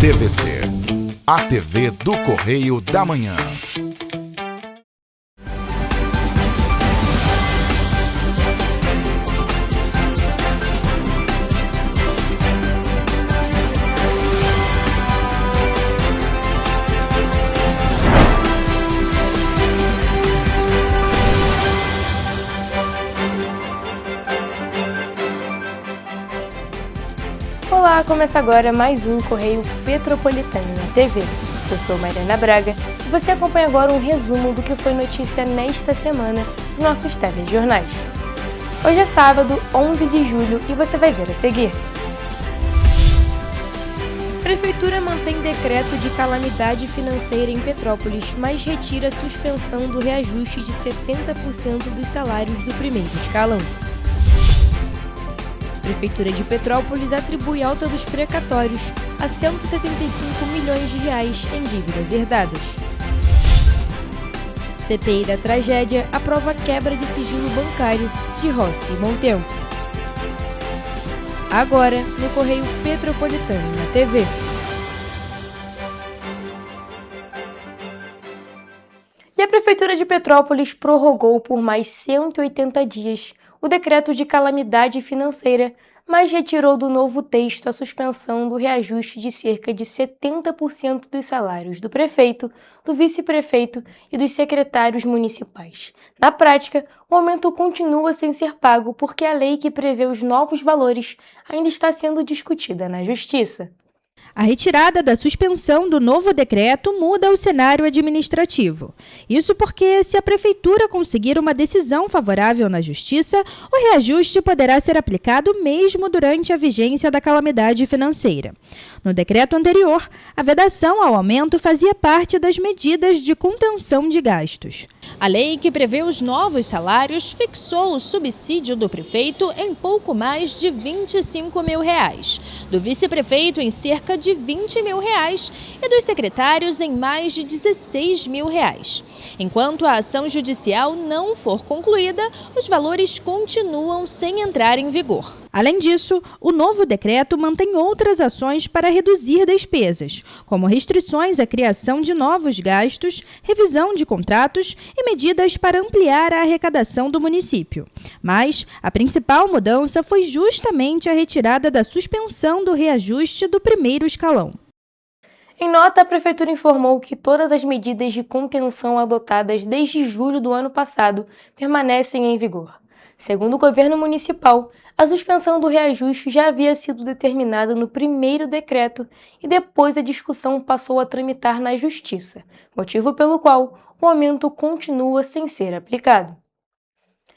TVC, a TV do Correio da Manhã. Olá, começa agora mais um Correio Petropolitano na TV. Eu sou Mariana Braga e você acompanha agora um resumo do que foi notícia nesta semana nos nossos telejornais. Hoje é sábado, 11 de julho e você vai ver a seguir. Prefeitura mantém decreto de calamidade financeira em Petrópolis, mas retira a suspensão do reajuste de 70% dos salários do primeiro escalão. Prefeitura de Petrópolis atribui alta dos precatórios a 175 milhões de reais em dívidas herdadas. CPI da tragédia aprova quebra de sigilo bancário de Rossi e Montempo. Agora, no Correio Petropolitano na TV. E a Prefeitura de Petrópolis prorrogou por mais 180 dias o decreto de calamidade financeira, mas retirou do novo texto a suspensão do reajuste de cerca de 70% dos salários do prefeito, do vice-prefeito e dos secretários municipais. Na prática, o aumento continua sem ser pago porque a lei que prevê os novos valores ainda está sendo discutida na Justiça. A retirada da suspensão do novo decreto muda o cenário administrativo. Isso porque, se a Prefeitura conseguir uma decisão favorável na Justiça, o reajuste poderá ser aplicado mesmo durante a vigência da calamidade financeira. No decreto anterior, a vedação ao aumento fazia parte das medidas de contenção de gastos. A lei que prevê os novos salários fixou o subsídio do prefeito em pouco mais de R$25 mil, do vice-prefeito em cerca de R$20 mil e dos secretários em mais de R$16 mil. Enquanto a ação judicial não for concluída, os valores continuam sem entrar em vigor. Além disso, o novo decreto mantém outras ações para reduzir despesas, como restrições à criação de novos gastos, revisão de contratos e medidas para ampliar a arrecadação do município. Mas a principal mudança foi justamente a retirada da suspensão do reajuste do primeiro escalão. Em nota, a Prefeitura informou que todas as medidas de contenção adotadas desde julho do ano passado permanecem em vigor. Segundo o governo municipal, a suspensão do reajuste já havia sido determinada no primeiro decreto e depois a discussão passou a tramitar na Justiça, motivo pelo qual o aumento continua sem ser aplicado.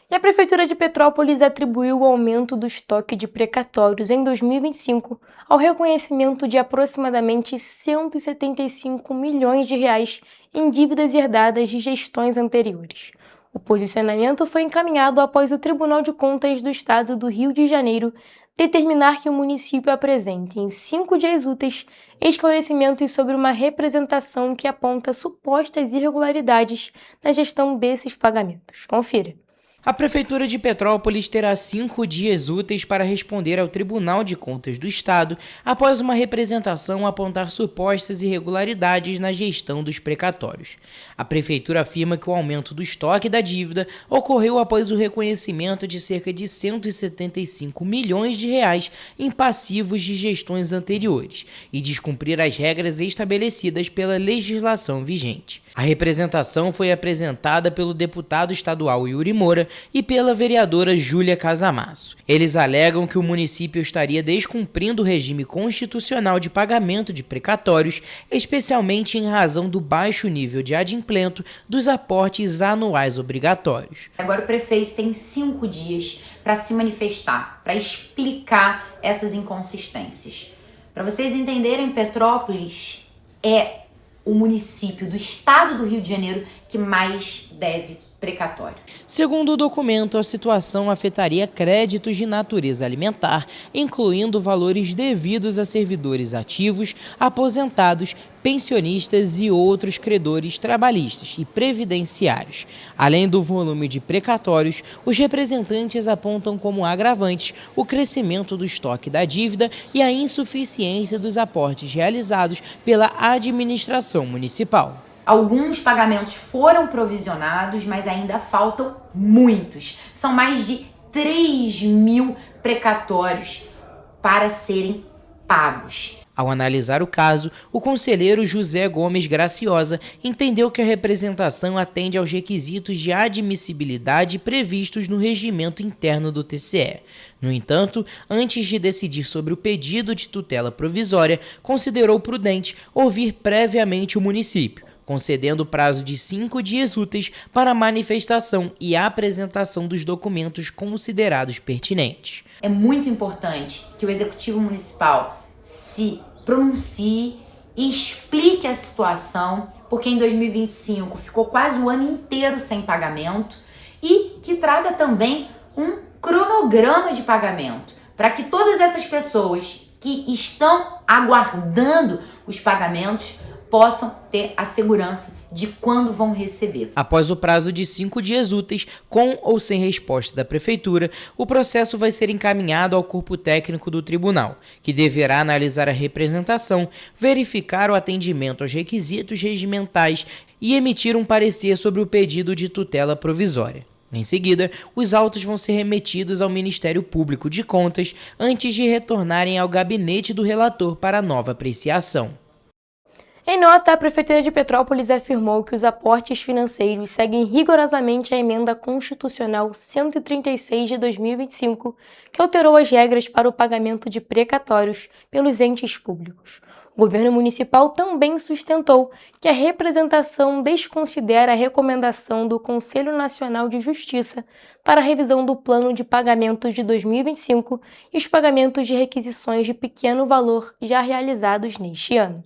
E a Prefeitura de Petrópolis atribuiu o aumento do estoque de precatórios em 2025 ao reconhecimento de aproximadamente 175 milhões de reais em dívidas herdadas de gestões anteriores. O posicionamento foi encaminhado após o Tribunal de Contas do Estado do Rio de Janeiro determinar que o município apresente, em 5 dias úteis, esclarecimentos sobre uma representação que aponta supostas irregularidades na gestão desses pagamentos. Confira. A Prefeitura de Petrópolis terá 5 dias úteis para responder ao Tribunal de Contas do Estado após uma representação apontar supostas irregularidades na gestão dos precatórios. A Prefeitura afirma que o aumento do estoque da dívida ocorreu após o reconhecimento de cerca de 175 milhões de reais em passivos de gestões anteriores e descumprir as regras estabelecidas pela legislação vigente. A representação foi apresentada pelo deputado estadual Yuri Moura e pela vereadora Júlia Casamasso. Eles alegam que o município estaria descumprindo o regime constitucional de pagamento de precatórios, especialmente em razão do baixo nível de adimplento dos aportes anuais obrigatórios. Agora o prefeito tem 5 dias para se manifestar, para explicar essas inconsistências. Para vocês entenderem, Petrópolis é o município do estado do Rio de Janeiro que mais deve precatório. Segundo o documento, a situação afetaria créditos de natureza alimentar, incluindo valores devidos a servidores ativos, aposentados, pensionistas e outros credores trabalhistas e previdenciários. Além do volume de precatórios, os representantes apontam como agravantes o crescimento do estoque da dívida e a insuficiência dos aportes realizados pela administração municipal. Alguns pagamentos foram provisionados, mas ainda faltam muitos. São mais de 3.000 precatórios para serem pagos. Ao analisar o caso, o conselheiro José Gomes Graciosa entendeu que a representação atende aos requisitos de admissibilidade previstos no regimento interno do TCE. No entanto, antes de decidir sobre o pedido de tutela provisória, considerou prudente ouvir previamente o município, concedendo prazo de 5 dias úteis para a manifestação e a apresentação dos documentos considerados pertinentes. É muito importante que o Executivo Municipal se pronuncie e explique a situação, porque em 2025 ficou quase o ano inteiro sem pagamento, e que traga também um cronograma de pagamento, para que todas essas pessoas que estão aguardando os pagamentos possam ter a segurança de quando vão receber. Após o prazo de 5 dias úteis, com ou sem resposta da Prefeitura, o processo vai ser encaminhado ao corpo técnico do tribunal, que deverá analisar a representação, verificar o atendimento aos requisitos regimentais e emitir um parecer sobre o pedido de tutela provisória. Em seguida, os autos vão ser remetidos ao Ministério Público de Contas antes de retornarem ao gabinete do relator para nova apreciação. Em nota, a Prefeitura de Petrópolis afirmou que os aportes financeiros seguem rigorosamente a Emenda Constitucional 136 de 2025, que alterou as regras para o pagamento de precatórios pelos entes públicos. O governo municipal também sustentou que a representação desconsidera a recomendação do Conselho Nacional de Justiça para a revisão do plano de pagamentos de 2025 e os pagamentos de requisições de pequeno valor já realizados neste ano.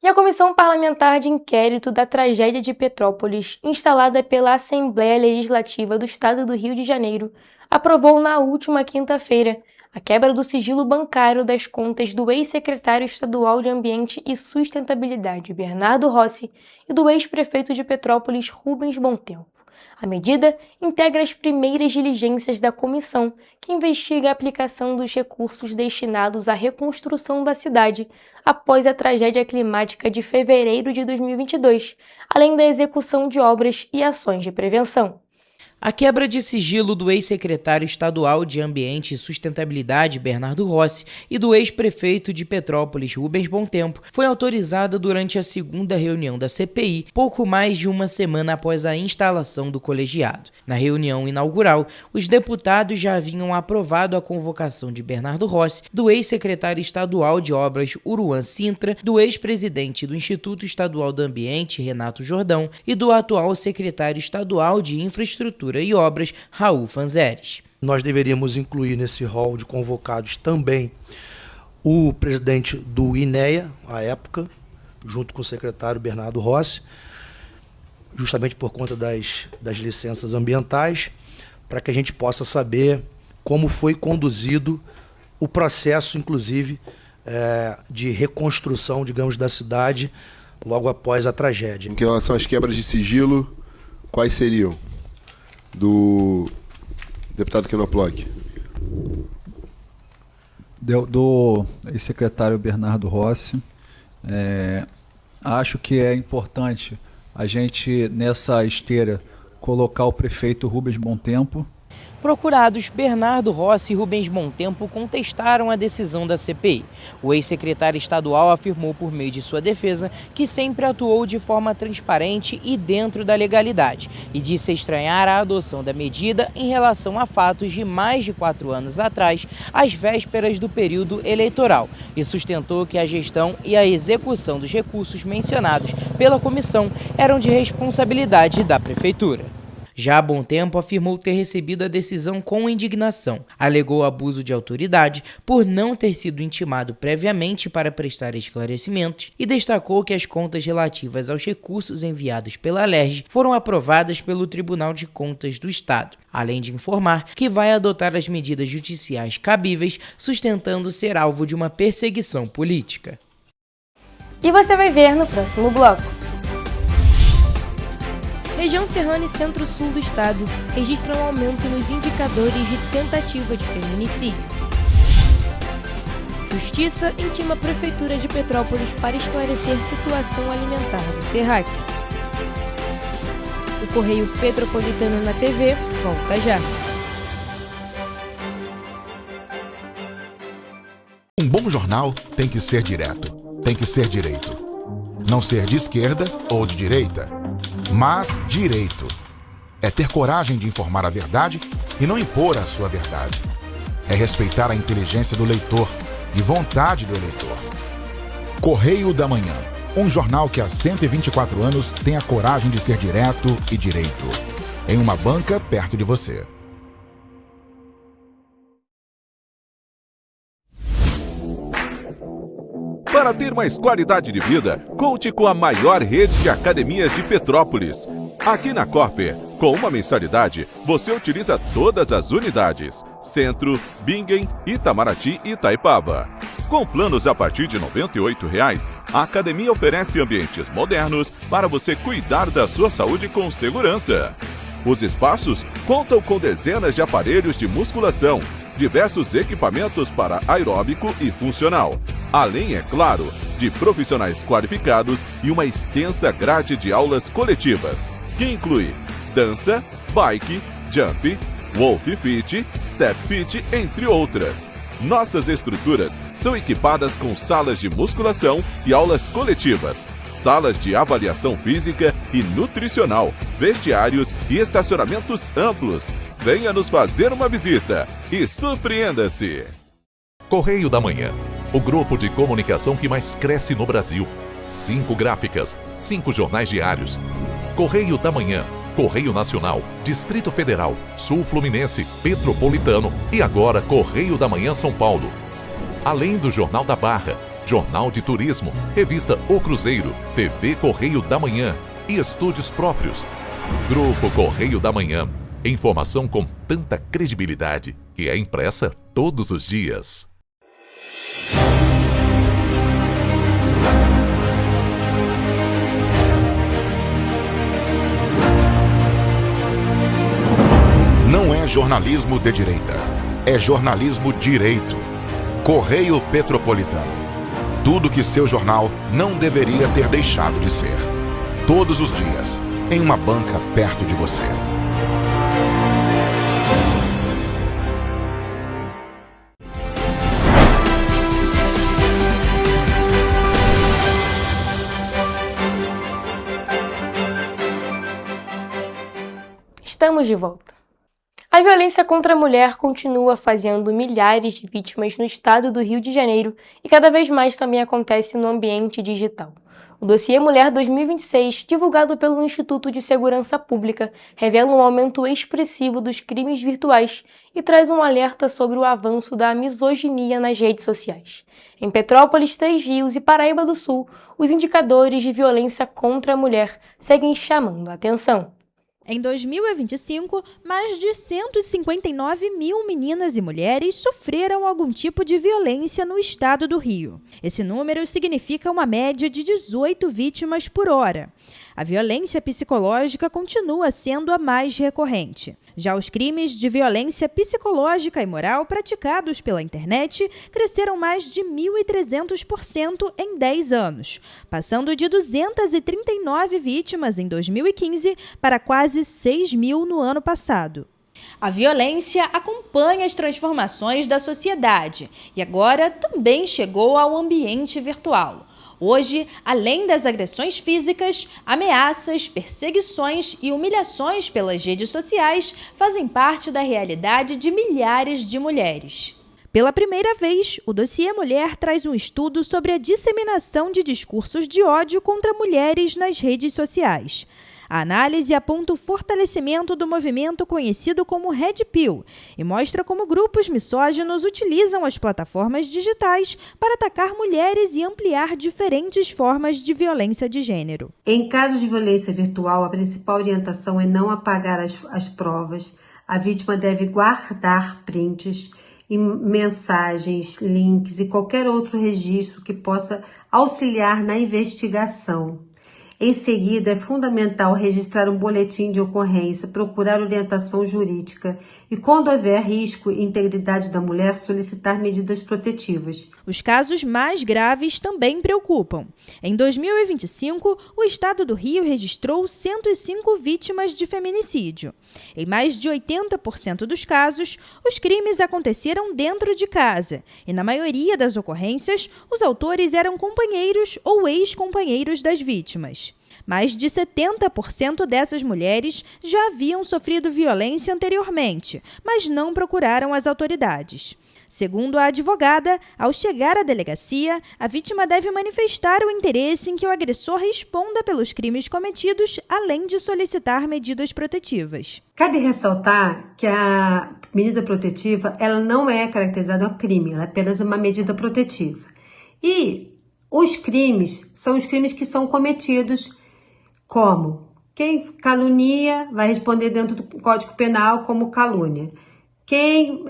E a Comissão Parlamentar de Inquérito da Tragédia de Petrópolis, instalada pela Assembleia Legislativa do Estado do Rio de Janeiro, aprovou na última quinta-feira a quebra do sigilo bancário das contas do ex-secretário estadual de Ambiente e Sustentabilidade, Bernardo Rossi, e do ex-prefeito de Petrópolis, Rubens Bontempo. A medida integra as primeiras diligências da comissão, que investiga a aplicação dos recursos destinados à reconstrução da cidade após a tragédia climática de fevereiro de 2022, além da execução de obras e ações de prevenção. A quebra de sigilo do ex-secretário estadual de Ambiente e Sustentabilidade, Bernardo Rossi, e do ex-prefeito de Petrópolis, Rubens Bontempo, foi autorizada durante a segunda reunião da CPI, pouco mais de uma semana após a instalação do colegiado. Na reunião inaugural, os deputados já haviam aprovado a convocação de Bernardo Rossi, do ex-secretário estadual de Obras, Uruan Sintra, do ex-presidente do Instituto Estadual do Ambiente, Renato Jordão, e do atual secretário estadual de Infraestrutura e Obras, Raul Fanzeres. Nós deveríamos incluir nesse rol de convocados também o presidente do INEA, à época, junto com o secretário Bernardo Rossi, justamente por conta das licenças ambientais, para que a gente possa saber como foi conduzido o processo, inclusive, de reconstrução, digamos, da cidade logo após a tragédia. Em relação às quebras de sigilo, quais seriam? Do deputado Kenoplock. Do ex-secretário Bernardo Rossi. Acho que é importante a gente, nessa esteira, colocar o prefeito Rubens Bontempo. Procurados, Bernardo Rossi e Rubens Bontempo contestaram a decisão da CPI. O ex-secretário estadual afirmou por meio de sua defesa que sempre atuou de forma transparente e dentro da legalidade e disse estranhar a adoção da medida em relação a fatos de mais de 4 anos atrás, às vésperas do período eleitoral, e sustentou que a gestão e a execução dos recursos mencionados pela comissão eram de responsabilidade da prefeitura. Já há bom tempo afirmou ter recebido a decisão com indignação. Alegou abuso de autoridade por não ter sido intimado previamente para prestar esclarecimentos e destacou que as contas relativas aos recursos enviados pela Alerj foram aprovadas pelo Tribunal de Contas do Estado, além de informar que vai adotar as medidas judiciais cabíveis, sustentando ser alvo de uma perseguição política. E você vai ver no próximo bloco. Região Serrana e Centro-Sul do estado registram aumento nos indicadores de tentativa de feminicídio. Justiça intima a Prefeitura de Petrópolis para esclarecer situação alimentar do Serrac. O Correio Petropolitano na TV volta já. Um bom jornal tem que ser direto, tem que ser direito. Não ser de esquerda ou de direita, mas direito. É ter coragem de informar a verdade e não impor a sua verdade. É respeitar a inteligência do leitor e vontade do eleitor. Correio da Manhã, um jornal que há 124 anos tem a coragem de ser direto e direito. Em uma banca perto de você. Para ter mais qualidade de vida, conte com a maior rede de academias de Petrópolis. Aqui na Corper, com uma mensalidade, você utiliza todas as unidades: Centro, Bingen, Itamaraty e Itaipava. Com planos a partir de R$ 98,00, a academia oferece ambientes modernos para você cuidar da sua saúde com segurança. Os espaços contam com dezenas de aparelhos de musculação, diversos equipamentos para aeróbico e funcional, além, é claro, de profissionais qualificados e uma extensa grade de aulas coletivas, que inclui dança, bike, jump, wolf fit, step fit, entre outras. Nossas estruturas são equipadas com salas de musculação e aulas coletivas, salas de avaliação física e nutricional, vestiários e estacionamentos amplos. Venha nos fazer uma visita e surpreenda-se! Correio da Manhã, o grupo de comunicação que mais cresce no Brasil. 5 gráficas, 5 jornais diários. Correio da Manhã, Correio Nacional, Distrito Federal, Sul Fluminense, Petropolitano e agora Correio da Manhã São Paulo. Além do Jornal da Barra, Jornal de Turismo, Revista O Cruzeiro, TV Correio da Manhã e estúdios próprios. Grupo Correio da Manhã. Informação com tanta credibilidade que é impressa todos os dias. Não é jornalismo de direita, é jornalismo direito. Correio Petropolitano. Tudo que seu jornal não deveria ter deixado de ser. Todos os dias, em uma banca perto de você. Estamos de volta. A violência contra a mulher continua fazendo milhares de vítimas no estado do Rio de Janeiro e cada vez mais também acontece no ambiente digital. O dossiê Mulher 2026, divulgado pelo Instituto de Segurança Pública, revela um aumento expressivo dos crimes virtuais e traz um alerta sobre o avanço da misoginia nas redes sociais. Em Petrópolis, Três Rios e Paraíba do Sul, os indicadores de violência contra a mulher seguem chamando a atenção. Em 2025, mais de 159 mil meninas e mulheres sofreram algum tipo de violência no estado do Rio. Esse número significa uma média de 18 vítimas por hora. A violência psicológica continua sendo a mais recorrente. Já os crimes de violência psicológica e moral praticados pela internet cresceram mais de 1.300% em 10 anos, passando de 239 vítimas em 2015 para quase 6 mil no ano passado. A violência acompanha as transformações da sociedade e agora também chegou ao ambiente virtual. Hoje, além das agressões físicas, ameaças, perseguições e humilhações pelas redes sociais fazem parte da realidade de milhares de mulheres. Pela primeira vez, o dossiê Mulher traz um estudo sobre a disseminação de discursos de ódio contra mulheres nas redes sociais. A análise aponta o fortalecimento do movimento conhecido como Red Pill e mostra como grupos misóginos utilizam as plataformas digitais para atacar mulheres e ampliar diferentes formas de violência de gênero. Em casos de violência virtual, a principal orientação é não apagar as provas. A vítima deve guardar prints, mensagens, links e qualquer outro registro que possa auxiliar na investigação. Em seguida, é fundamental registrar um boletim de ocorrência, procurar orientação jurídica e, quando houver risco e integridade da mulher, solicitar medidas protetivas. Os casos mais graves também preocupam. Em 2025, o estado do Rio registrou 105 vítimas de feminicídio. Em mais de 80% dos casos, os crimes aconteceram dentro de casa e, na maioria das ocorrências, os autores eram companheiros ou ex-companheiros das vítimas. Mais de 70% dessas mulheres já haviam sofrido violência anteriormente, mas não procuraram as autoridades. Segundo a advogada, ao chegar à delegacia, a vítima deve manifestar o interesse em que o agressor responda pelos crimes cometidos, além de solicitar medidas protetivas. Cabe ressaltar que a medida protetiva ela não é caracterizada como crime, ela é apenas uma medida protetiva. E os crimes são os crimes que são cometidos como? Quem calunia vai responder dentro do Código Penal como calúnia. Quem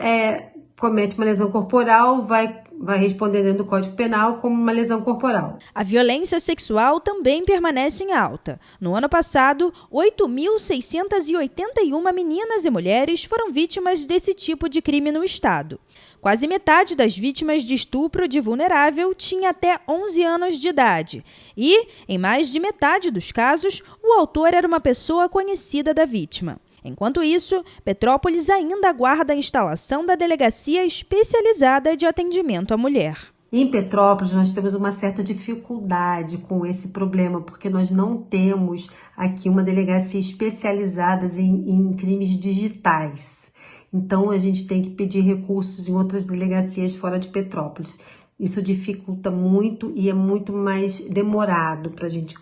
comete uma lesão corporal vai responder dentro do Código Penal como uma lesão corporal. A violência sexual também permanece em alta. No ano passado, 8.681 meninas e mulheres foram vítimas desse tipo de crime no estado. Quase metade das vítimas de estupro de vulnerável tinha até 11 anos de idade. E, em mais de metade dos casos, o autor era uma pessoa conhecida da vítima. Enquanto isso, Petrópolis ainda aguarda a instalação da Delegacia Especializada de Atendimento à Mulher. Em Petrópolis, nós temos uma certa dificuldade com esse problema, porque nós não temos aqui uma delegacia especializada em crimes digitais. Então, a gente tem que pedir recursos em outras delegacias fora de Petrópolis. Isso dificulta muito e é muito mais demorado para a gente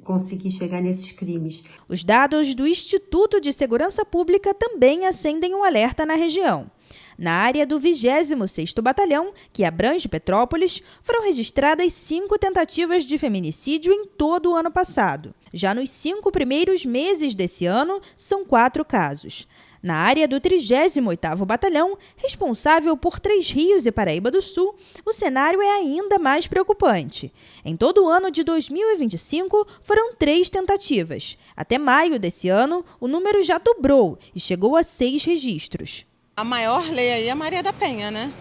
conseguir chegar nesses crimes. Os dados do Instituto de Segurança Pública também acendem um alerta na região. Na área do 26º Batalhão, que abrange Petrópolis, foram registradas 5 tentativas de feminicídio em todo o ano passado. Já nos 5 primeiros meses desse ano, são 4 casos. Na área do 38º Batalhão, responsável por Três Rios e Paraíba do Sul, o cenário é ainda mais preocupante. Em todo o ano de 2025, foram 3 tentativas. Até maio desse ano, o número já dobrou e chegou a 6 registros. A maior lei aí é a Maria da Penha, né?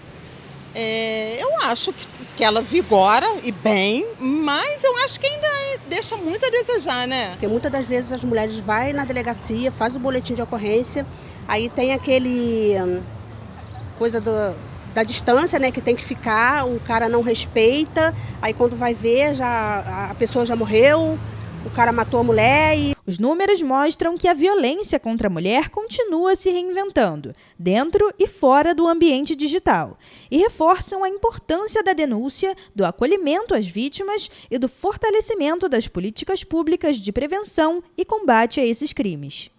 Eu acho que ela vigora e bem, mas eu acho que ainda deixa muito a desejar, né? Porque muitas das vezes as mulheres vão na delegacia, faz o boletim de ocorrência, aí tem aquele coisa da distância, né, que tem que ficar, o cara não respeita, aí quando vai ver, a pessoa já morreu, o cara matou a mulher e... Os números mostram que a violência contra a mulher continua se reinventando, dentro e fora do ambiente digital, e reforçam a importância da denúncia, do acolhimento às vítimas e do fortalecimento das políticas públicas de prevenção e combate a esses crimes.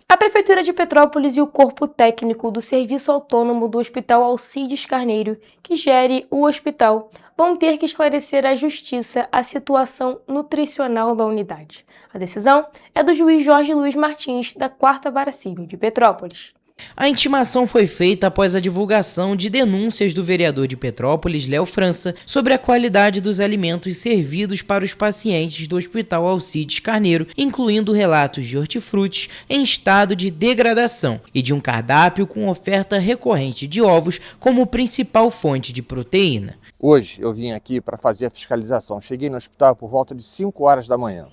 A Prefeitura de Petrópolis e o corpo técnico do Serviço Autônomo do Hospital Alcides Carneiro, que gere o hospital, vão ter que esclarecer à Justiça a situação nutricional da unidade. A decisão é do juiz Jorge Luiz Martins, da 4ª Vara Civil de Petrópolis. A intimação foi feita após a divulgação de denúncias do vereador de Petrópolis, Léo França, sobre a qualidade dos alimentos servidos para os pacientes do Hospital Alcides Carneiro, incluindo relatos de hortifrutis em estado de degradação e de um cardápio com oferta recorrente de ovos como principal fonte de proteína. Hoje eu vim aqui para fazer a fiscalização. Cheguei no hospital por volta de 5 horas da manhã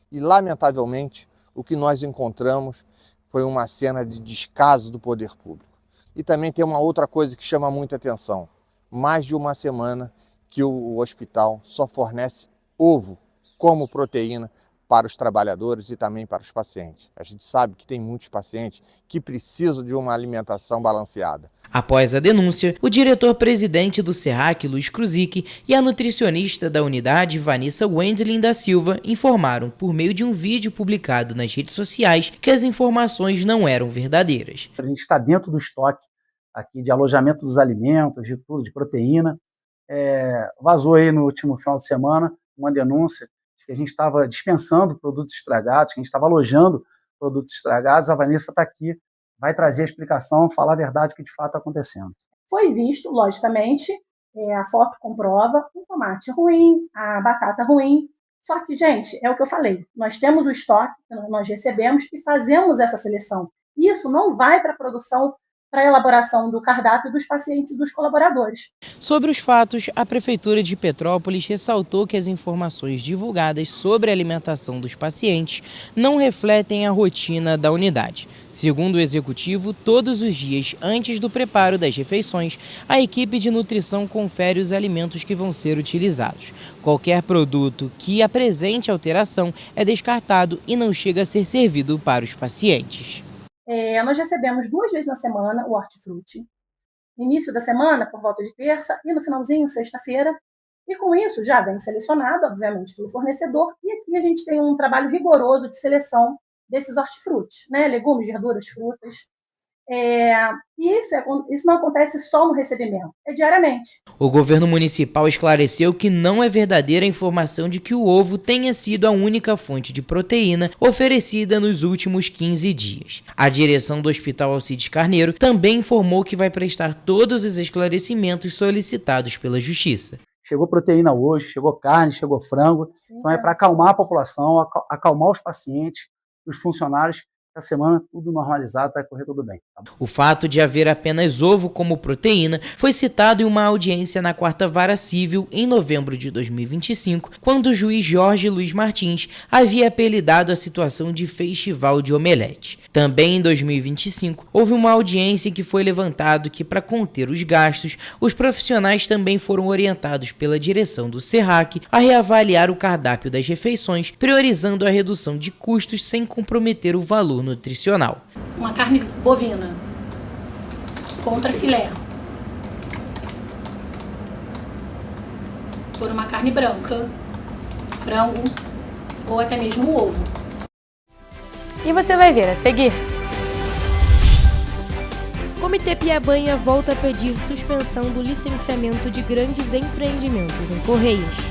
e, lamentavelmente, o que nós encontramos foi uma cena de descaso do poder público. E também tem uma outra coisa que chama muita atenção. Mais de uma semana que o hospital só fornece ovo como proteína para os trabalhadores e também para os pacientes. A gente sabe que tem muitos pacientes que precisam de uma alimentação balanceada. Após a denúncia, o diretor-presidente do SERRAC, Luiz Kruzik, e a nutricionista da unidade, Vanessa Wendlin da Silva, informaram, por meio de um vídeo publicado nas redes sociais, que as informações não eram verdadeiras. A gente está dentro do estoque aqui de alojamento dos alimentos, de tudo, de proteína. Vazou aí no último final de semana uma denúncia de que a gente estava dispensando produtos estragados, que a gente estava alojando produtos estragados. A Vanessa está aqui, vai trazer a explicação, falar a verdade do que de fato está acontecendo. Foi visto, logicamente, a foto comprova o tomate ruim, a batata ruim. Só que, gente, é o que eu falei, nós temos o estoque, nós recebemos e fazemos essa seleção. Isso não vai para a produção, para a elaboração do cardápio dos pacientes e dos colaboradores. Sobre os fatos, a Prefeitura de Petrópolis ressaltou que as informações divulgadas sobre a alimentação dos pacientes não refletem a rotina da unidade. Segundo o Executivo, todos os dias antes do preparo das refeições, a equipe de nutrição confere os alimentos que vão ser utilizados. Qualquer produto que apresente alteração é descartado e não chega a ser servido para os pacientes. Nós recebemos 2 vezes na semana o hortifruti. Início da semana, por volta de terça, e no finalzinho, sexta-feira. E com isso já vem selecionado, obviamente, pelo fornecedor. E aqui a gente tem um trabalho rigoroso de seleção desses hortifrutis, né? Legumes, verduras, frutas. E isso não acontece só no recebimento, é diariamente. O governo municipal esclareceu que não é verdadeira a informação de que o ovo tenha sido a única fonte de proteína oferecida nos últimos 15 dias. A direção do Hospital Alcides Carneiro também informou que vai prestar todos os esclarecimentos solicitados pela Justiça. Chegou proteína hoje, chegou carne, chegou frango. Sim, então é para acalmar a população, acalmar os pacientes, os funcionários. Essa semana tudo normalizado, vai correr tudo bem. Tá? O fato de haver apenas ovo como proteína foi citado em uma audiência na 4ª Vara Civil em novembro de 2025, quando o juiz Jorge Luiz Martins havia apelidado a situação de festival de omelete. Também em 2025, houve uma audiência em que foi levantado que, para conter os gastos, os profissionais também foram orientados pela direção do SERRAC a reavaliar o cardápio das refeições, priorizando a redução de custos sem comprometer o valor nutricional. Uma carne bovina contra filé por uma carne branca, frango ou até mesmo o ovo. E você vai ver a seguir. O Comitê Piabanha volta a pedir suspensão do licenciamento de grandes empreendimentos em Correios.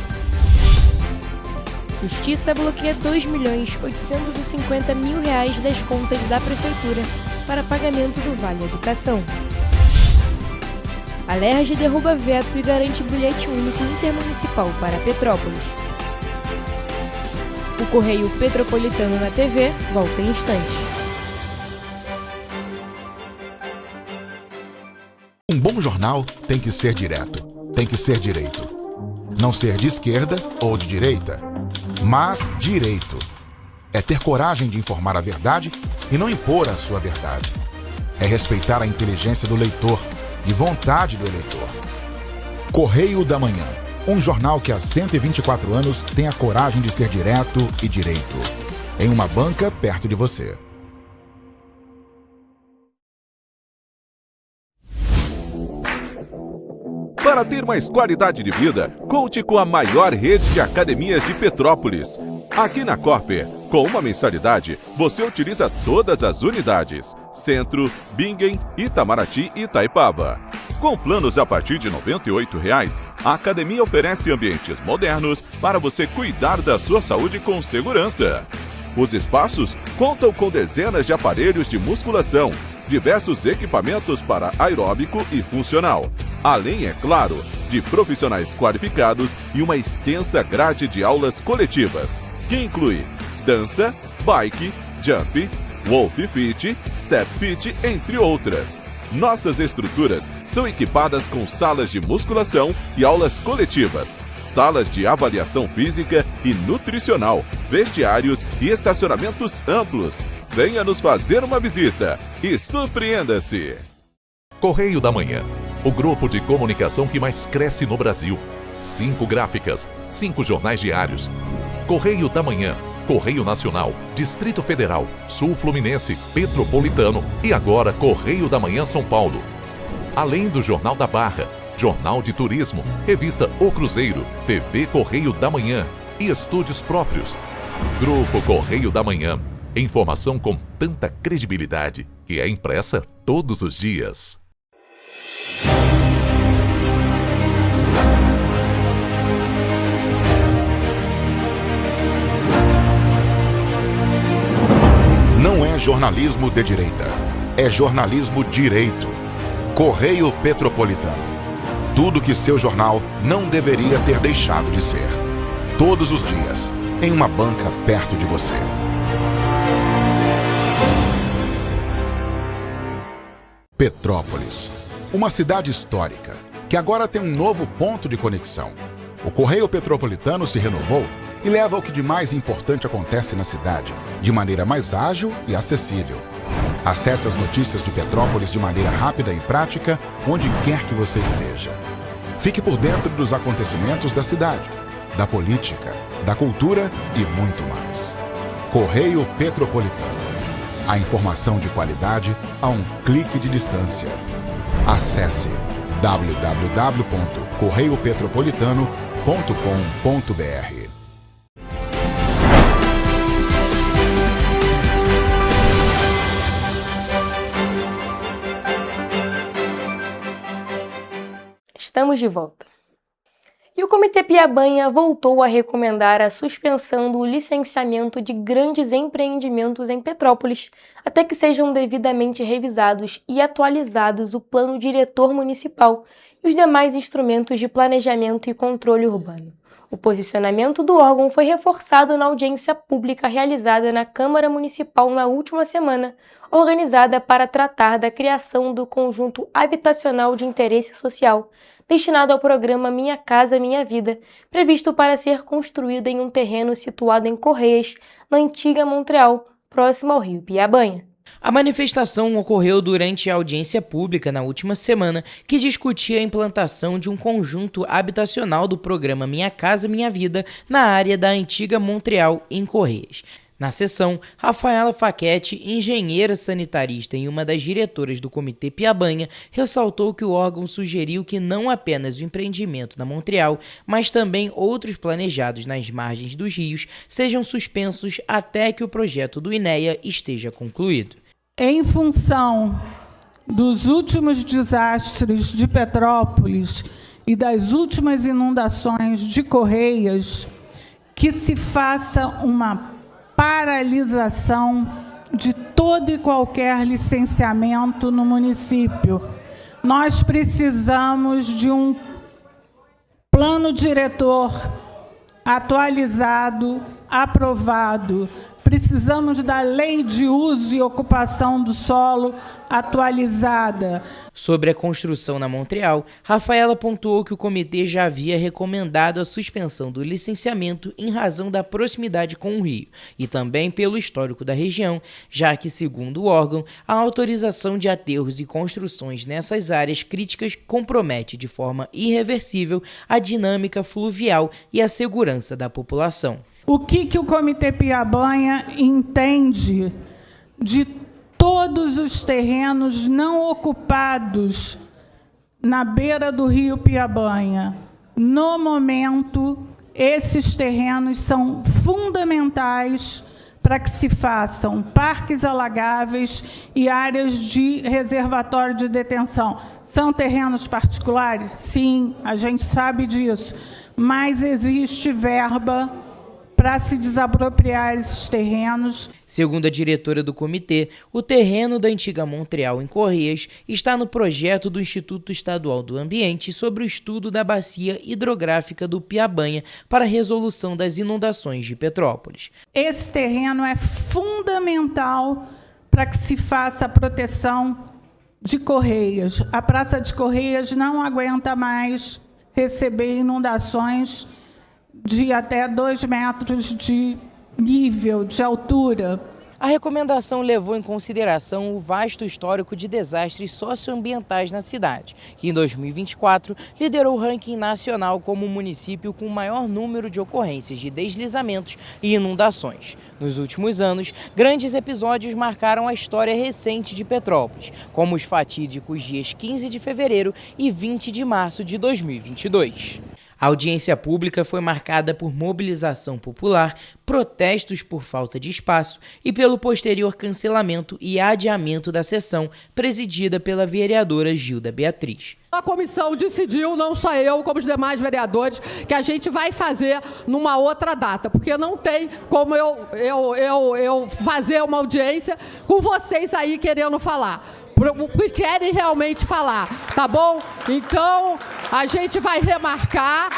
Justiça bloqueia R$2.850.000 das contas da Prefeitura para pagamento do Vale Educação. A LERJ derruba veto e garante bilhete único intermunicipal para Petrópolis. O Correio Petropolitano na TV volta em instantes. Um bom jornal tem que ser direto, tem que ser direito. Não ser de esquerda ou de direita, mas direito. É ter coragem de informar a verdade e não impor a sua verdade. É respeitar a inteligência do leitor e vontade do eleitor. Correio da Manhã, um jornal que há 124 anos tem a coragem de ser direto e direito. Em uma banca perto de você. Para ter mais qualidade de vida, conte com a maior rede de academias de Petrópolis. Aqui na Corper, com uma mensalidade, você utiliza todas as unidades: Centro, Bingen, Itamaraty e Itaipava. Com planos a partir de R$ 98,00, a academia oferece ambientes modernos para você cuidar da sua saúde com segurança. Os espaços contam com dezenas de aparelhos de musculação, diversos equipamentos para aeróbico e funcional, além, é claro, de profissionais qualificados e uma extensa grade de aulas coletivas, que inclui dança, bike, jump, wolf fit, step fit, entre outras. Nossas estruturas são equipadas com salas de musculação e aulas coletivas, salas de avaliação física e nutricional, vestiários e estacionamentos amplos. Venha nos fazer uma visita e surpreenda-se! Correio da Manhã, o grupo de comunicação que mais cresce no Brasil. 5 gráficas, 5 jornais diários. Correio da Manhã, Correio Nacional, Distrito Federal, Sul Fluminense, Petropolitano e agora Correio da Manhã São Paulo. Além do Jornal da Barra, Jornal de Turismo, Revista O Cruzeiro, TV Correio da Manhã e estúdios próprios. Grupo Correio da Manhã. Informação com tanta credibilidade que é impressa todos os dias. Não é jornalismo de direita, é jornalismo direito. Correio Petropolitano. Tudo que seu jornal não deveria ter deixado de ser. Todos os dias, em uma banca perto de você. Petrópolis, uma cidade histórica, que agora tem um novo ponto de conexão. O Correio Petropolitano se renovou e leva o que de mais importante acontece na cidade, de maneira mais ágil e acessível. Acesse as notícias de Petrópolis de maneira rápida e prática, onde quer que você esteja. Fique por dentro dos acontecimentos da cidade, da política, da cultura e muito mais. Correio Petropolitano. A informação de qualidade a um clique de distância. Acesse www.correiopetropolitano.com.br. Estamos de volta. E o Comitê Piabanha voltou a recomendar a suspensão do licenciamento de grandes empreendimentos em Petrópolis, até que sejam devidamente revisados e atualizados o Plano Diretor Municipal e os demais instrumentos de planejamento e controle urbano. O posicionamento do órgão foi reforçado na audiência pública realizada na Câmara Municipal na última semana, organizada para tratar da criação do conjunto habitacional de interesse social, destinado ao programa Minha Casa Minha Vida, previsto para ser construído em um terreno situado em Correias, na antiga Montreal, próximo ao Rio Piabanha. A manifestação ocorreu durante a audiência pública na última semana, que discutia a implantação de um conjunto habitacional do programa Minha Casa Minha Vida na área da antiga Montreal, em Correias. Na sessão, Rafaela Faquete, engenheira sanitarista e uma das diretoras do Comitê Piabanha, ressaltou que o órgão sugeriu que não apenas o empreendimento na Montreal, mas também outros planejados nas margens dos rios sejam suspensos até que o projeto do INEA esteja concluído. Em função dos últimos desastres de Petrópolis e das últimas inundações de Correias, que se faça uma paralisação de todo e qualquer licenciamento no município. Nós precisamos de um plano diretor atualizado, aprovado. Precisamos da Lei de Uso e Ocupação do Solo atualizada. Sobre a construção na Montreal, Rafaela pontuou que o comitê já havia recomendado a suspensão do licenciamento em razão da proximidade com o rio e também pelo histórico da região, já que, segundo o órgão, a autorização de aterros e construções nessas áreas críticas compromete de forma irreversível a dinâmica fluvial e a segurança da população. O que o Comitê Piabanha entende de todos os terrenos não ocupados na beira do rio Piabanha? No momento, esses terrenos são fundamentais para que se façam parques alagáveis e áreas de reservatório de detenção. São terrenos particulares? Sim, a gente sabe disso, mas existe verba para se desapropriar esses terrenos. Segundo a diretora do comitê, o terreno da antiga Montreal, em Correias, está no projeto do Instituto Estadual do Ambiente sobre o estudo da bacia hidrográfica do Piabanha para a resolução das inundações de Petrópolis. Esse terreno é fundamental para que se faça a proteção de Correias. A Praça de Correias não aguenta mais receber inundações de até 2 metros de nível, de altura. A recomendação levou em consideração o vasto histórico de desastres socioambientais na cidade, que em 2024 liderou o ranking nacional como o município com o maior número de ocorrências de deslizamentos e inundações. Nos últimos anos, grandes episódios marcaram a história recente de Petrópolis, como os fatídicos dias 15 de fevereiro e 20 de março de 2022. A audiência pública foi marcada por mobilização popular, protestos por falta de espaço e pelo posterior cancelamento e adiamento da sessão, presidida pela vereadora Gilda Beatriz. A comissão decidiu, não só eu, como os demais vereadores, que a gente vai fazer numa outra data, porque não tem como eu fazer uma audiência com vocês aí querendo falar. Que querem realmente falar, tá bom? Então, a gente vai remarcar.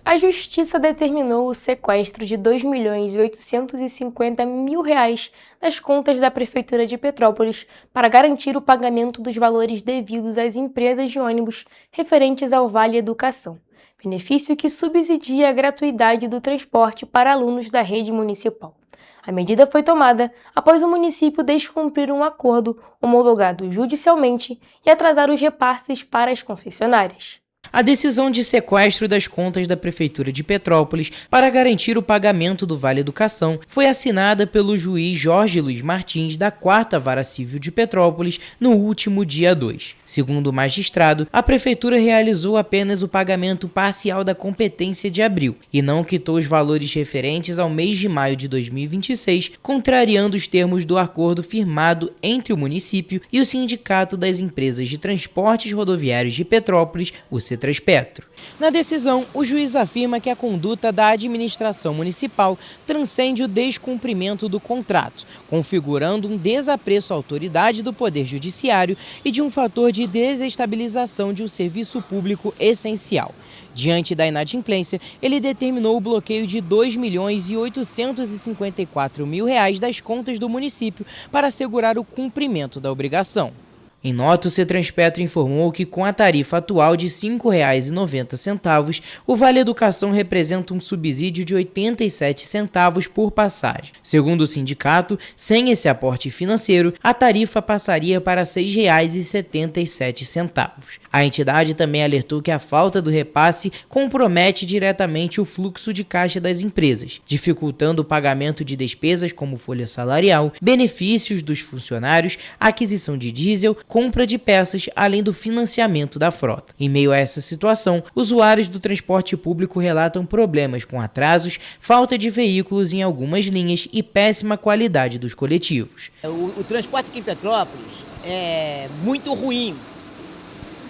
A Justiça determinou o sequestro de R$ 2.850.000 das contas da Prefeitura de Petrópolis para garantir o pagamento dos valores devidos às empresas de ônibus referentes ao Vale Educação, benefício que subsidia a gratuidade do transporte para alunos da rede municipal. A medida foi tomada após o município descumprir um acordo homologado judicialmente e atrasar os repasses para as concessionárias. A decisão de sequestro das contas da Prefeitura de Petrópolis para garantir o pagamento do Vale Educação foi assinada pelo juiz Jorge Luiz Martins da 4ª Vara Civil de Petrópolis no último dia 2. Segundo o magistrado, a Prefeitura realizou apenas o pagamento parcial da competência de abril e não quitou os valores referentes ao mês de maio de 2026, contrariando os termos do acordo firmado entre o município e o Sindicato das Empresas de Transportes Rodoviários de Petrópolis, o Cetraspetro. Na decisão, o juiz afirma que a conduta da administração municipal transcende o descumprimento do contrato, configurando um desapreço à autoridade do Poder Judiciário e de um fator de desestabilização de um serviço público essencial. Diante da inadimplência, ele determinou o bloqueio de R$ 2.854.000 das contas do município para assegurar o cumprimento da obrigação. Em nota, o Cetraspetro informou que com a tarifa atual de R$ 5,90, o Vale Educação representa um subsídio de 87 centavos por passagem. Segundo o sindicato, sem esse aporte financeiro, a tarifa passaria para R$ 6,77. A entidade também alertou que a falta do repasse compromete diretamente o fluxo de caixa das empresas, dificultando o pagamento de despesas como folha salarial, benefícios dos funcionários, aquisição de diesel, compra de peças, além do financiamento da frota. Em meio a essa situação, usuários do transporte público relatam problemas com atrasos, falta de veículos em algumas linhas e péssima qualidade dos coletivos. O transporte aqui em Petrópolis é muito ruim.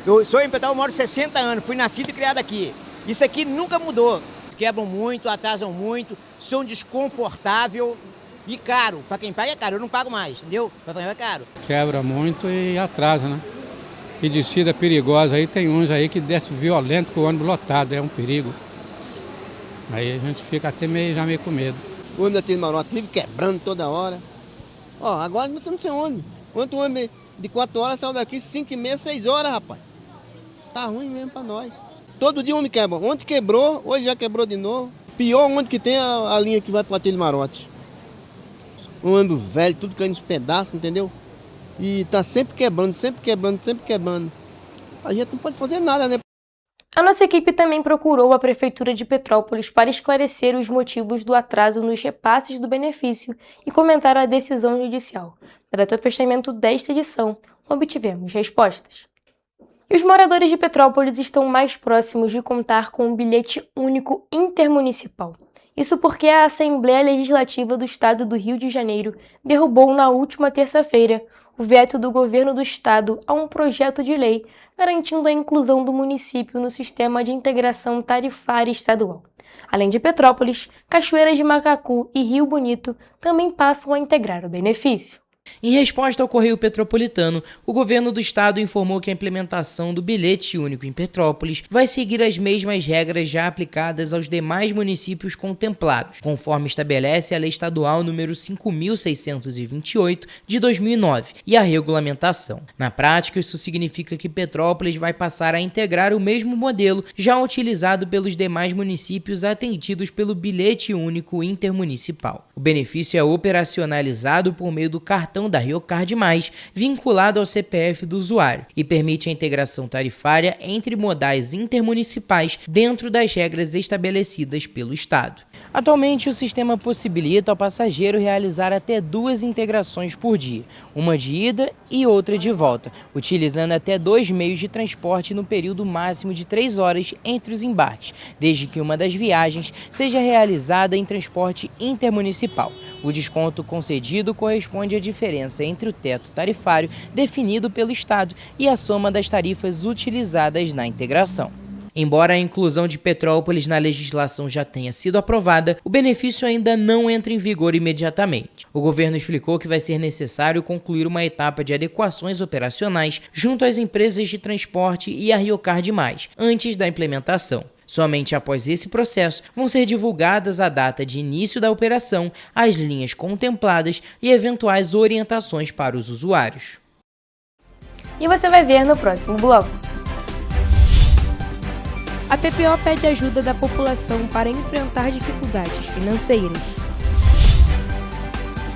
Eu sou em Petrópolis, moro 60 anos, fui nascido e criado aqui. Isso aqui nunca mudou. Quebram muito, atrasam muito, são desconfortáveis. E caro, para quem paga é caro, eu não pago mais, entendeu? Para quem paga é caro. Quebra muito e atrasa, né? E descida perigosa, aí tem uns aí que desce violento com o ônibus lotado, é um perigo. Aí a gente fica até já meio com medo. O ônibus da Timarote vive quebrando toda hora. Ó, agora não estamos sem ônibus. Quanto ônibus de 4 horas saiu daqui 5h30, 6 horas, rapaz. Tá ruim mesmo para nós. Todo dia o ônibus quebra. Ontem quebrou, hoje já quebrou de novo. Pior onde que tem a linha que vai para Timarote. Um ônibus velho, tudo caindo nos pedaços, entendeu? E tá sempre quebrando, sempre quebrando, sempre quebrando. A gente não pode fazer nada, né? A nossa equipe também procurou a Prefeitura de Petrópolis para esclarecer os motivos do atraso nos repasses do benefício e comentar a decisão judicial. Até o fechamento desta edição, obtivemos respostas. E os moradores de Petrópolis estão mais próximos de contar com um bilhete único intermunicipal. Isso porque a Assembleia Legislativa do Estado do Rio de Janeiro derrubou na última terça-feira o veto do governo do estado a um projeto de lei garantindo a inclusão do município no sistema de integração tarifária estadual. Além de Petrópolis, Cachoeiras de Macacu e Rio Bonito também passam a integrar o benefício. Em resposta ao Correio Petropolitano, o governo do estado informou que a implementação do bilhete único em Petrópolis vai seguir as mesmas regras já aplicadas aos demais municípios contemplados, conforme estabelece a Lei Estadual número 5.628 de 2009 e a regulamentação. Na prática, isso significa que Petrópolis vai passar a integrar o mesmo modelo já utilizado pelos demais municípios atendidos pelo bilhete único intermunicipal. O benefício é operacionalizado por meio do cartão da RioCard+, vinculado ao CPF do usuário, e permite a integração tarifária entre modais intermunicipais dentro das regras estabelecidas pelo Estado. Atualmente, o sistema possibilita ao passageiro realizar até 2 integrações por dia, uma de ida e outra de volta, utilizando até 2 meios de transporte no período máximo de 3 horas entre os embarques, desde que uma das viagens seja realizada em transporte intermunicipal. O desconto concedido corresponde à diferença entre o teto tarifário definido pelo Estado e a soma das tarifas utilizadas na integração. Embora a inclusão de Petrópolis na legislação já tenha sido aprovada, o benefício ainda não entra em vigor imediatamente. O governo explicou que vai ser necessário concluir uma etapa de adequações operacionais junto às empresas de transporte e a RioCard+, antes da implementação. Somente após esse processo vão ser divulgadas a data de início da operação, as linhas contempladas e eventuais orientações para os usuários. E você vai ver no próximo bloco. A PPO pede ajuda da população para enfrentar dificuldades financeiras.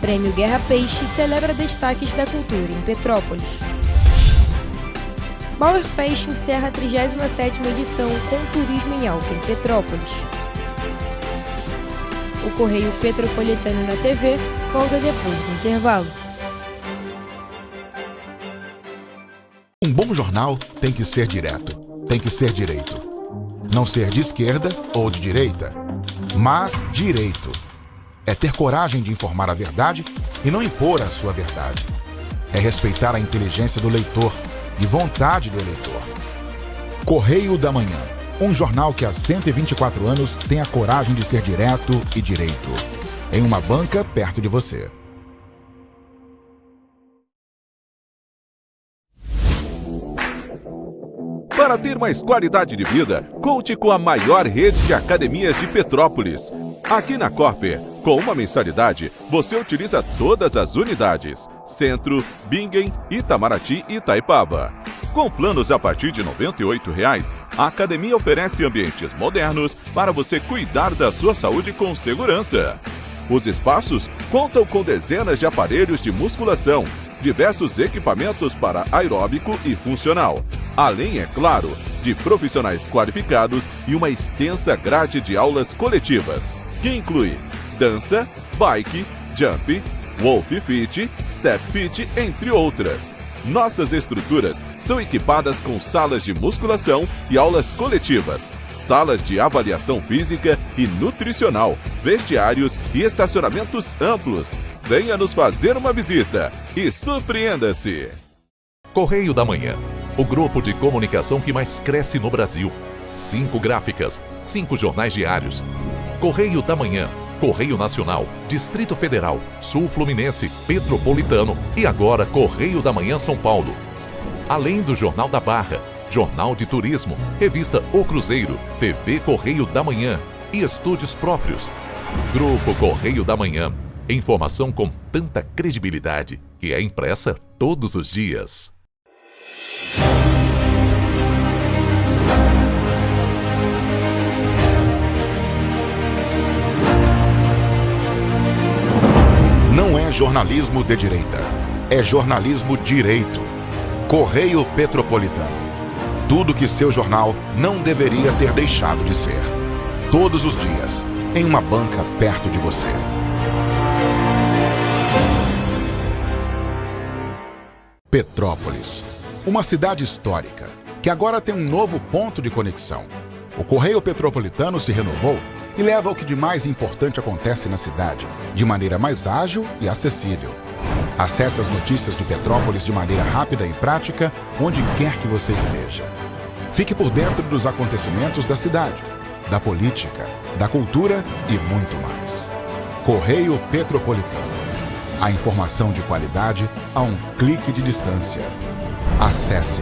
Prêmio Guerra Peixe celebra destaques da cultura em Petrópolis. Bauer Peixe encerra a 37ª edição com turismo em alta em Petrópolis. O Correio Petropolitano na TV volta depois do intervalo. Um bom jornal tem que ser direto, tem que ser direito. Não ser de esquerda ou de direita, mas direito. É ter coragem de informar a verdade e não impor a sua verdade. É respeitar a inteligência do leitor e vontade do eleitor. Correio da Manhã, um jornal que há 124 anos tem a coragem de ser direto e direito. Em uma banca perto de você. Para ter mais qualidade de vida, conte com a maior rede de academias de Petrópolis. Aqui na Corper, com uma mensalidade, você utiliza todas as unidades: Centro, Bingen, Itamaraty e Itaipava. Com planos a partir de R$ 98,00, a academia oferece ambientes modernos para você cuidar da sua saúde com segurança. Os espaços contam com dezenas de aparelhos de musculação, diversos equipamentos para aeróbico e funcional, além, é claro, de profissionais qualificados e uma extensa grade de aulas coletivas, que inclui dança, bike, jump, wolf fit, step fit, entre outras. Nossas estruturas são equipadas com salas de musculação e aulas coletivas, salas de avaliação física e nutricional, vestiários e estacionamentos amplos. Venha nos fazer uma visita e surpreenda-se! Correio da Manhã, o grupo de comunicação que mais cresce no Brasil. 5 gráficas, 5 jornais diários. Correio da Manhã, Correio Nacional, Distrito Federal, Sul Fluminense, Petropolitano e agora Correio da Manhã São Paulo. Além do Jornal da Barra, Jornal de Turismo, Revista O Cruzeiro, TV Correio da Manhã e estúdios próprios. Grupo Correio da Manhã. Informação com tanta credibilidade que é impressa todos os dias. Não é jornalismo de direita, é jornalismo direito. Correio Petropolitano. Tudo que seu jornal não deveria ter deixado de ser. Todos os dias, em uma banca perto de você. Petrópolis, uma cidade histórica, que agora tem um novo ponto de conexão. O Correio Petropolitano se renovou e leva o que de mais importante acontece na cidade, de maneira mais ágil e acessível. Acesse as notícias de Petrópolis de maneira rápida e prática, onde quer que você esteja. Fique por dentro dos acontecimentos da cidade, da política, da cultura e muito mais. Correio Petropolitano. A informação de qualidade a um clique de distância. Acesse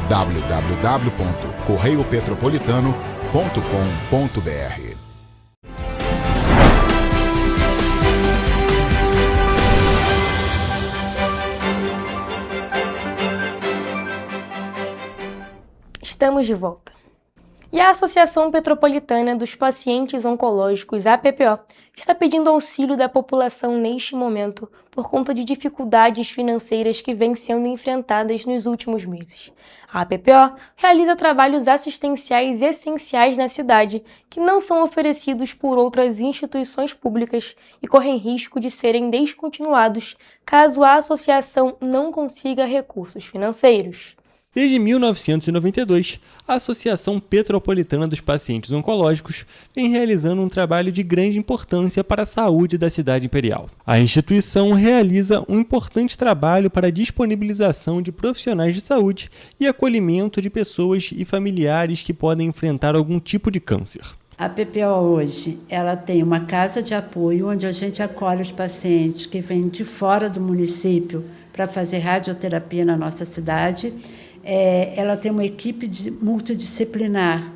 www.correiopetropolitano.com.br. Estamos de volta. E a Associação Petropolitana dos Pacientes Oncológicos, APPO, está pedindo auxílio da população neste momento por conta de dificuldades financeiras que vêm sendo enfrentadas nos últimos meses. A APPO realiza trabalhos assistenciais essenciais na cidade que não são oferecidos por outras instituições públicas e correm risco de serem descontinuados caso a associação não consiga recursos financeiros. Desde 1992, a Associação Petropolitana dos Pacientes Oncológicos vem realizando um trabalho de grande importância para a saúde da cidade imperial. A instituição realiza um importante trabalho para a disponibilização de profissionais de saúde e acolhimento de pessoas e familiares que podem enfrentar algum tipo de câncer. A PPO hoje, ela tem uma casa de apoio onde a gente acolhe os pacientes que vêm de fora do município para fazer radioterapia na nossa cidade. Ela tem uma equipe multidisciplinar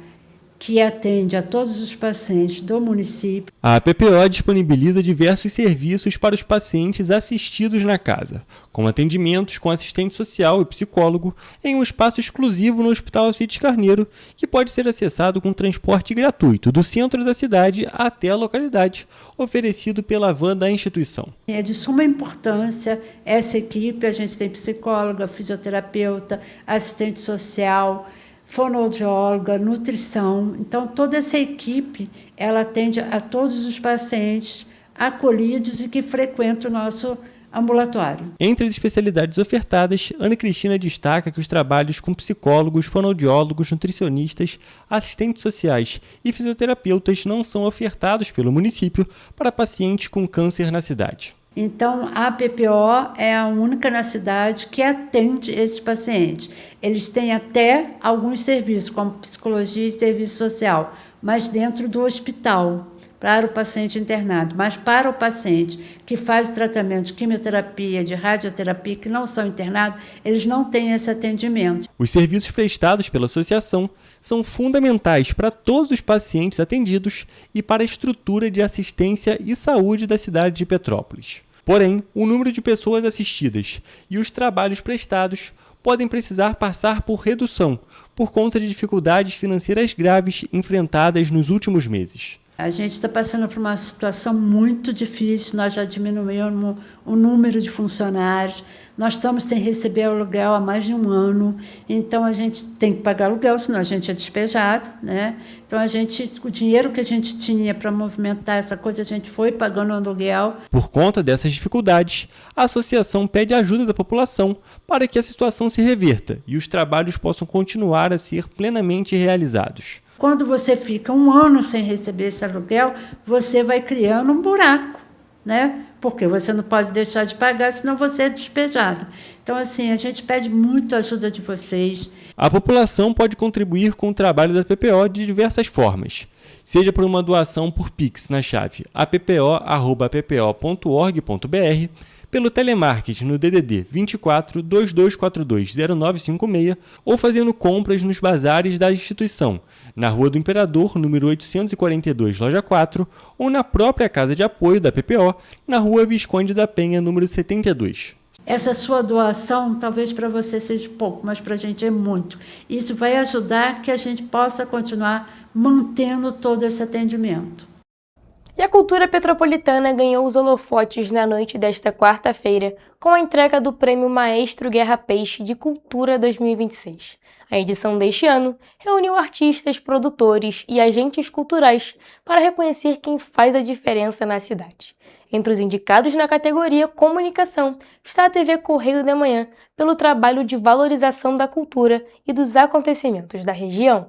que atende a todos os pacientes do município. A APPO disponibiliza diversos serviços para os pacientes assistidos na casa, como atendimentos com assistente social e psicólogo em um espaço exclusivo no Hospital Alcides Carneiro, que pode ser acessado com transporte gratuito do centro da cidade até a localidade, oferecido pela van da instituição. É de suma importância essa equipe, a gente tem psicóloga, fisioterapeuta, assistente social, fonoaudióloga, nutrição. Então, toda essa equipe, ela atende a todos os pacientes acolhidos e que frequentam o nosso ambulatório. Entre as especialidades ofertadas, Ana Cristina destaca que os trabalhos com psicólogos, fonoaudiólogos, nutricionistas, assistentes sociais e fisioterapeutas não são ofertados pelo município para pacientes com câncer na cidade. Então, a PPO é a única na cidade que atende esses pacientes. Eles têm até alguns serviços, como psicologia e serviço social, mas dentro do hospital, para o paciente internado. Mas para o paciente que faz o tratamento de quimioterapia, de radioterapia, que não são internados, eles não têm esse atendimento. Os serviços prestados pela associação são fundamentais para todos os pacientes atendidos e para a estrutura de assistência e saúde da cidade de Petrópolis. Porém, o número de pessoas assistidas e os trabalhos prestados podem precisar passar por redução, por conta de dificuldades financeiras graves enfrentadas nos últimos meses. A gente está passando por uma situação muito difícil, nós já diminuímos o número de funcionários, nós estamos sem receber aluguel há mais de um ano, então a gente tem que pagar aluguel, senão a gente é despejado, né? Então o dinheiro que a gente tinha para movimentar essa coisa, a gente foi pagando o aluguel. Por conta dessas dificuldades, a associação pede a ajuda da população para que a situação se reverta e os trabalhos possam continuar a ser plenamente realizados. Quando você fica um ano sem receber esse aluguel, você vai criando um buraco, né? Porque você não pode deixar de pagar, senão você é despejado. Então, assim, a gente pede muito a ajuda de vocês. A população pode contribuir com o trabalho da PPO de diversas formas, seja por uma doação por Pix na chave appo@appo.org.br, pelo telemarketing no DDD 24 2242 0956 ou fazendo compras nos bazares da instituição, na Rua do Imperador, número 842, loja 4, ou na própria casa de apoio da PPO, na Rua Visconde da Penha, número 72. Essa sua doação, talvez para você seja pouco, mas para a gente é muito. Isso vai ajudar que a gente possa continuar mantendo todo esse atendimento. E a cultura petropolitana ganhou os holofotes na noite desta quarta-feira com a entrega do Prêmio Maestro Guerra Peixe de Cultura 2026. A edição deste ano reuniu artistas, produtores e agentes culturais para reconhecer quem faz a diferença na cidade. Entre os indicados na categoria Comunicação está a TV Correio da Manhã, pelo trabalho de valorização da cultura e dos acontecimentos da região.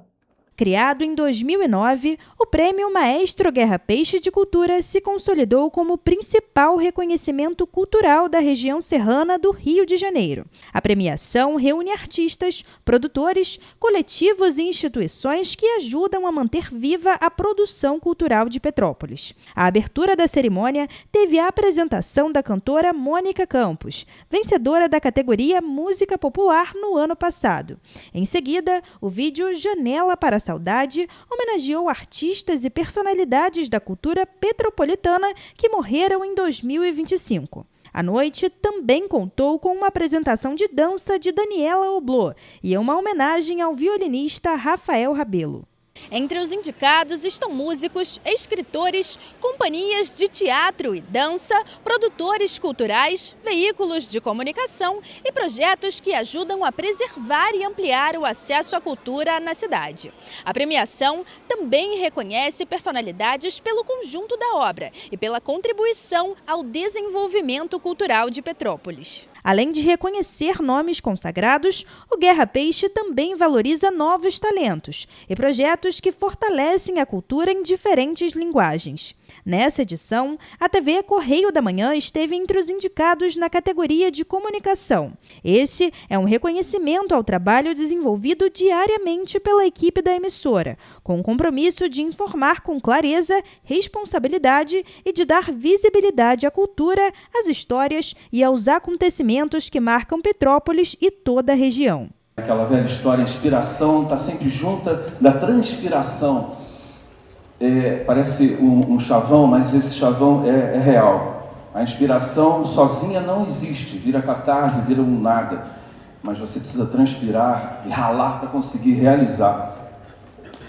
Criado em 2009, o Prêmio Maestro Guerra Peixe de Cultura se consolidou como o principal reconhecimento cultural da região serrana do Rio de Janeiro. A premiação reúne artistas, produtores, coletivos e instituições que ajudam a manter viva a produção cultural de Petrópolis. A abertura da cerimônia teve a apresentação da cantora Mônica Campos, vencedora da categoria Música Popular no ano passado. Em seguida, o vídeo Janela para a Saudade homenageou artistas e personalidades da cultura petropolitana que morreram em 2025. A noite também contou com uma apresentação de dança de Daniela Oblô e uma homenagem ao violinista Rafael Rabelo. Entre os indicados estão músicos, escritores, companhias de teatro e dança, produtores culturais, veículos de comunicação e projetos que ajudam a preservar e ampliar o acesso à cultura na cidade. A premiação também reconhece personalidades pelo conjunto da obra e pela contribuição ao desenvolvimento cultural de Petrópolis. Além de reconhecer nomes consagrados, o Guerra Peixe também valoriza novos talentos e projetos que fortalecem a cultura em diferentes linguagens. Nessa edição, a TV Correio da Manhã esteve entre os indicados na categoria de comunicação. Esse é um reconhecimento ao trabalho desenvolvido diariamente pela equipe da emissora, com o compromisso de informar com clareza, responsabilidade e de dar visibilidade à cultura, às histórias e aos acontecimentos que marcam Petrópolis e toda a região. Aquela velha história, a inspiração está sempre junta da transpiração. Parece um chavão, mas esse chavão é real. A inspiração sozinha não existe, vira catarse, vira um nada. Mas você precisa transpirar e ralar para conseguir realizar.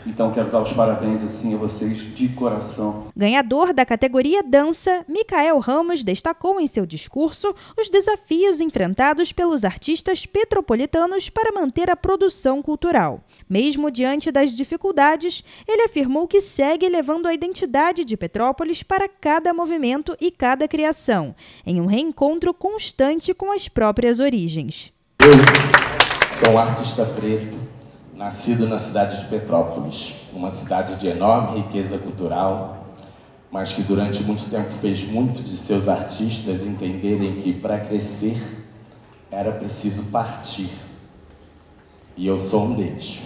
Então quero dar os parabéns assim a vocês de coração. Ganhador da categoria Dança, Micael Ramos destacou em seu discurso os desafios enfrentados pelos artistas petropolitanos para manter a produção cultural. Mesmo diante das dificuldades, ele afirmou que segue levando a identidade de Petrópolis para cada movimento e cada criação, em um reencontro constante com as próprias origens. Eu sou um artista preto, nascido na cidade de Petrópolis, uma cidade de enorme riqueza cultural, mas que durante muito tempo fez muito de seus artistas entenderem que para crescer era preciso partir. E eu sou um deles.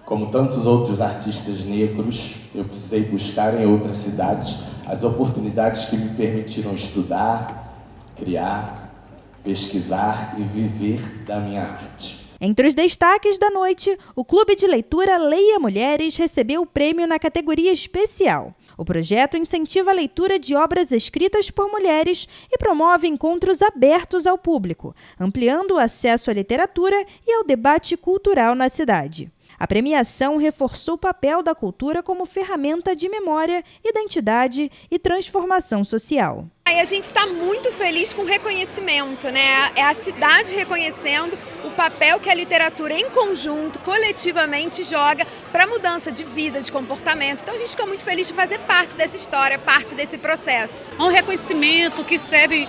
Como tantos outros artistas negros, eu precisei buscar em outras cidades as oportunidades que me permitiram estudar, criar, pesquisar e viver da minha arte. Entre os destaques da noite, o Clube de Leitura Leia Mulheres recebeu o prêmio na categoria especial. O projeto incentiva a leitura de obras escritas por mulheres e promove encontros abertos ao público, ampliando o acesso à literatura e ao debate cultural na cidade. A premiação reforçou o papel da cultura como ferramenta de memória, identidade e transformação social. E a gente está muito feliz com o reconhecimento, né? É a cidade reconhecendo o papel que a literatura em conjunto, coletivamente, joga para a mudança de vida, de comportamento. Então a gente fica muito feliz de fazer parte dessa história, parte desse processo. É um reconhecimento que serve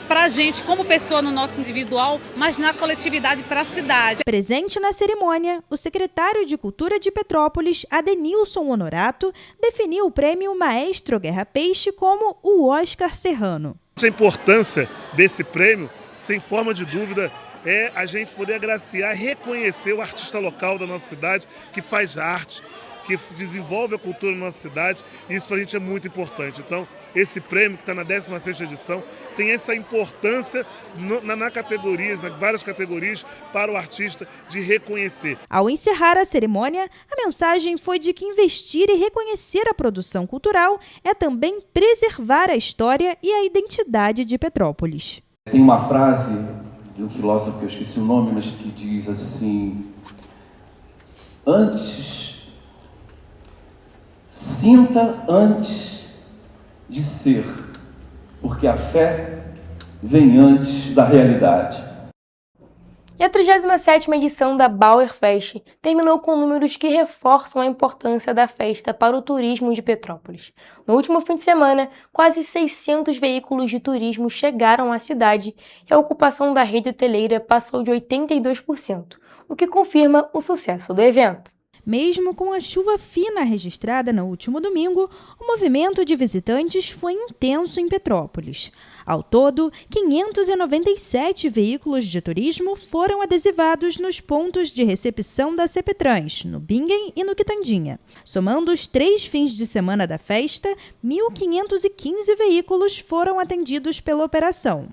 para a gente como pessoa no nosso individual, mas na coletividade para a cidade. Presente na cerimônia, o secretário de Cultura de Petrópolis, Adenilson Honorato, definiu o prêmio Maestro Guerra Peixe como o Oscar serrano. A importância desse prêmio, sem forma de dúvida, é a gente poder agraciar, reconhecer o artista local da nossa cidade que faz arte, que desenvolve a cultura na nossa cidade, e isso para a gente é muito importante. Então, esse prêmio, que está na 16ª edição, tem essa importância na categorias, nas várias categorias, para o artista de reconhecer. Ao encerrar a cerimônia, a mensagem foi de que investir e reconhecer a produção cultural é também preservar a história e a identidade de Petrópolis. Tem uma frase de um filósofo que eu esqueci o nome, mas que diz assim: sinta antes de ser, porque a fé vem antes da realidade. E a 37ª edição da Bauer Fest terminou com números que reforçam a importância da festa para o turismo de Petrópolis. No último fim de semana, quase 600 veículos de turismo chegaram à cidade e a ocupação da rede hoteleira passou de 82%, o que confirma o sucesso do evento. Mesmo com a chuva fina registrada no último domingo, o movimento de visitantes foi intenso em Petrópolis. Ao todo, 597 veículos de turismo foram adesivados nos pontos de recepção da CPTrans, no Bingen e no Quitandinha. Somando os 3 fins de semana da festa, 1.515 veículos foram atendidos pela operação.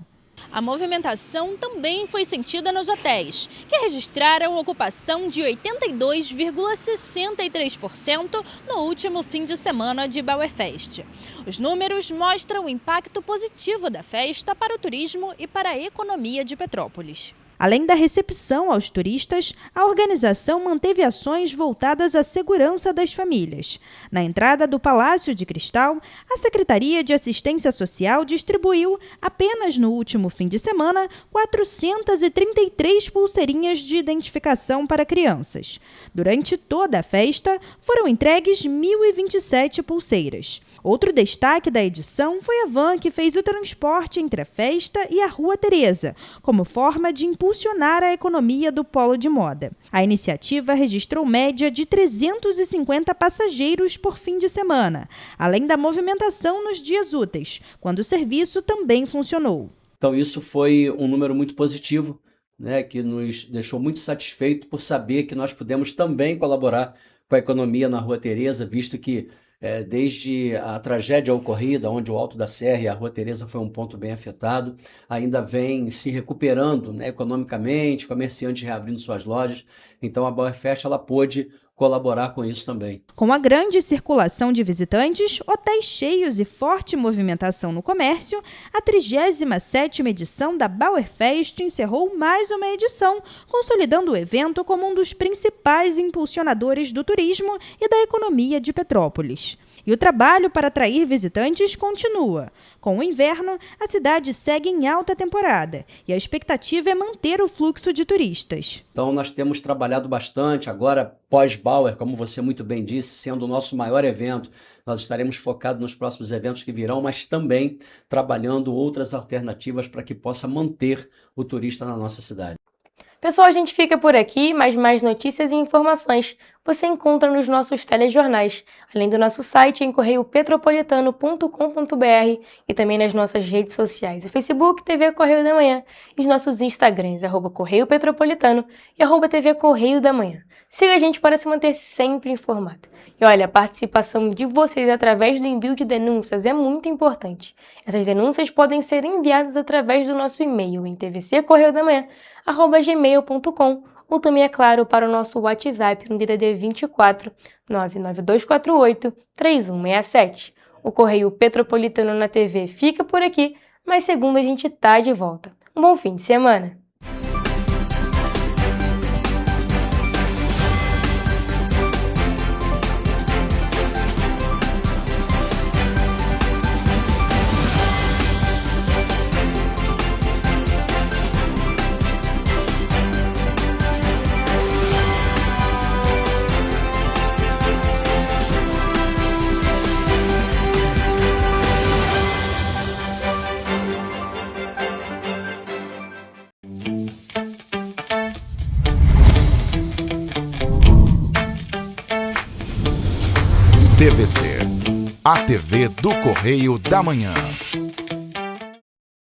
A movimentação também foi sentida nos hotéis, que registraram ocupação de 82,63% no último fim de semana de Bauerfest. Os números mostram o impacto positivo da festa para o turismo e para a economia de Petrópolis. Além da recepção aos turistas, a organização manteve ações voltadas à segurança das famílias. Na entrada do Palácio de Cristal, a Secretaria de Assistência Social distribuiu, apenas no último fim de semana, 433 pulseirinhas de identificação para crianças. Durante toda a festa, foram entregues 1.027 pulseiras. Outro destaque da edição foi a van que fez o transporte entre a festa e a Rua Teresa, como forma de impulsionar a economia do polo de moda. A iniciativa registrou média de 350 passageiros por fim de semana, além da movimentação nos dias úteis, quando o serviço também funcionou. Então isso foi um número muito positivo, né, que nos deixou muito satisfeitos por saber que nós pudemos também colaborar com a economia na Rua Teresa, visto que desde a tragédia ocorrida, onde o Alto da Serra e a Rua Teresa foi um ponto bem afetado, ainda vem se recuperando, né, economicamente, comerciantes reabrindo suas lojas. Então a Bauerfest ela pôde colaborar com isso também. Com a grande circulação de visitantes, hotéis cheios e forte movimentação no comércio, a 37ª edição da Bauerfest encerrou mais uma edição, consolidando o evento como um dos principais impulsionadores do turismo e da economia de Petrópolis. E o trabalho para atrair visitantes continua. Com o inverno, a cidade segue em alta temporada e a expectativa é manter o fluxo de turistas. Então nós temos trabalhado bastante, agora pós-Bauer, como você muito bem disse, sendo o nosso maior evento, nós estaremos focados nos próximos eventos que virão, mas também trabalhando outras alternativas para que possa manter o turista na nossa cidade. Pessoal, a gente fica por aqui, mas mais notícias e informações você encontra nos nossos telejornais, além do nosso site em correiopetropolitano.com.br e também nas nossas redes sociais, o Facebook, TV Correio da Manhã, e os nossos Instagrams, @Correio Petropolitano e @TV Correio da Manhã. Siga a gente para se manter sempre informado. E olha, a participação de vocês através do envio de denúncias é muito importante. Essas denúncias podem ser enviadas através do nosso e-mail em tvccorreiodamanhã@gmail.com ou também, é claro, para o nosso WhatsApp no DDD 24 99248 3167. O Correio Petropolitano na TV fica por aqui, mas segunda a gente tá de volta. Um bom fim de semana! TVC, a TV do Correio da Manhã.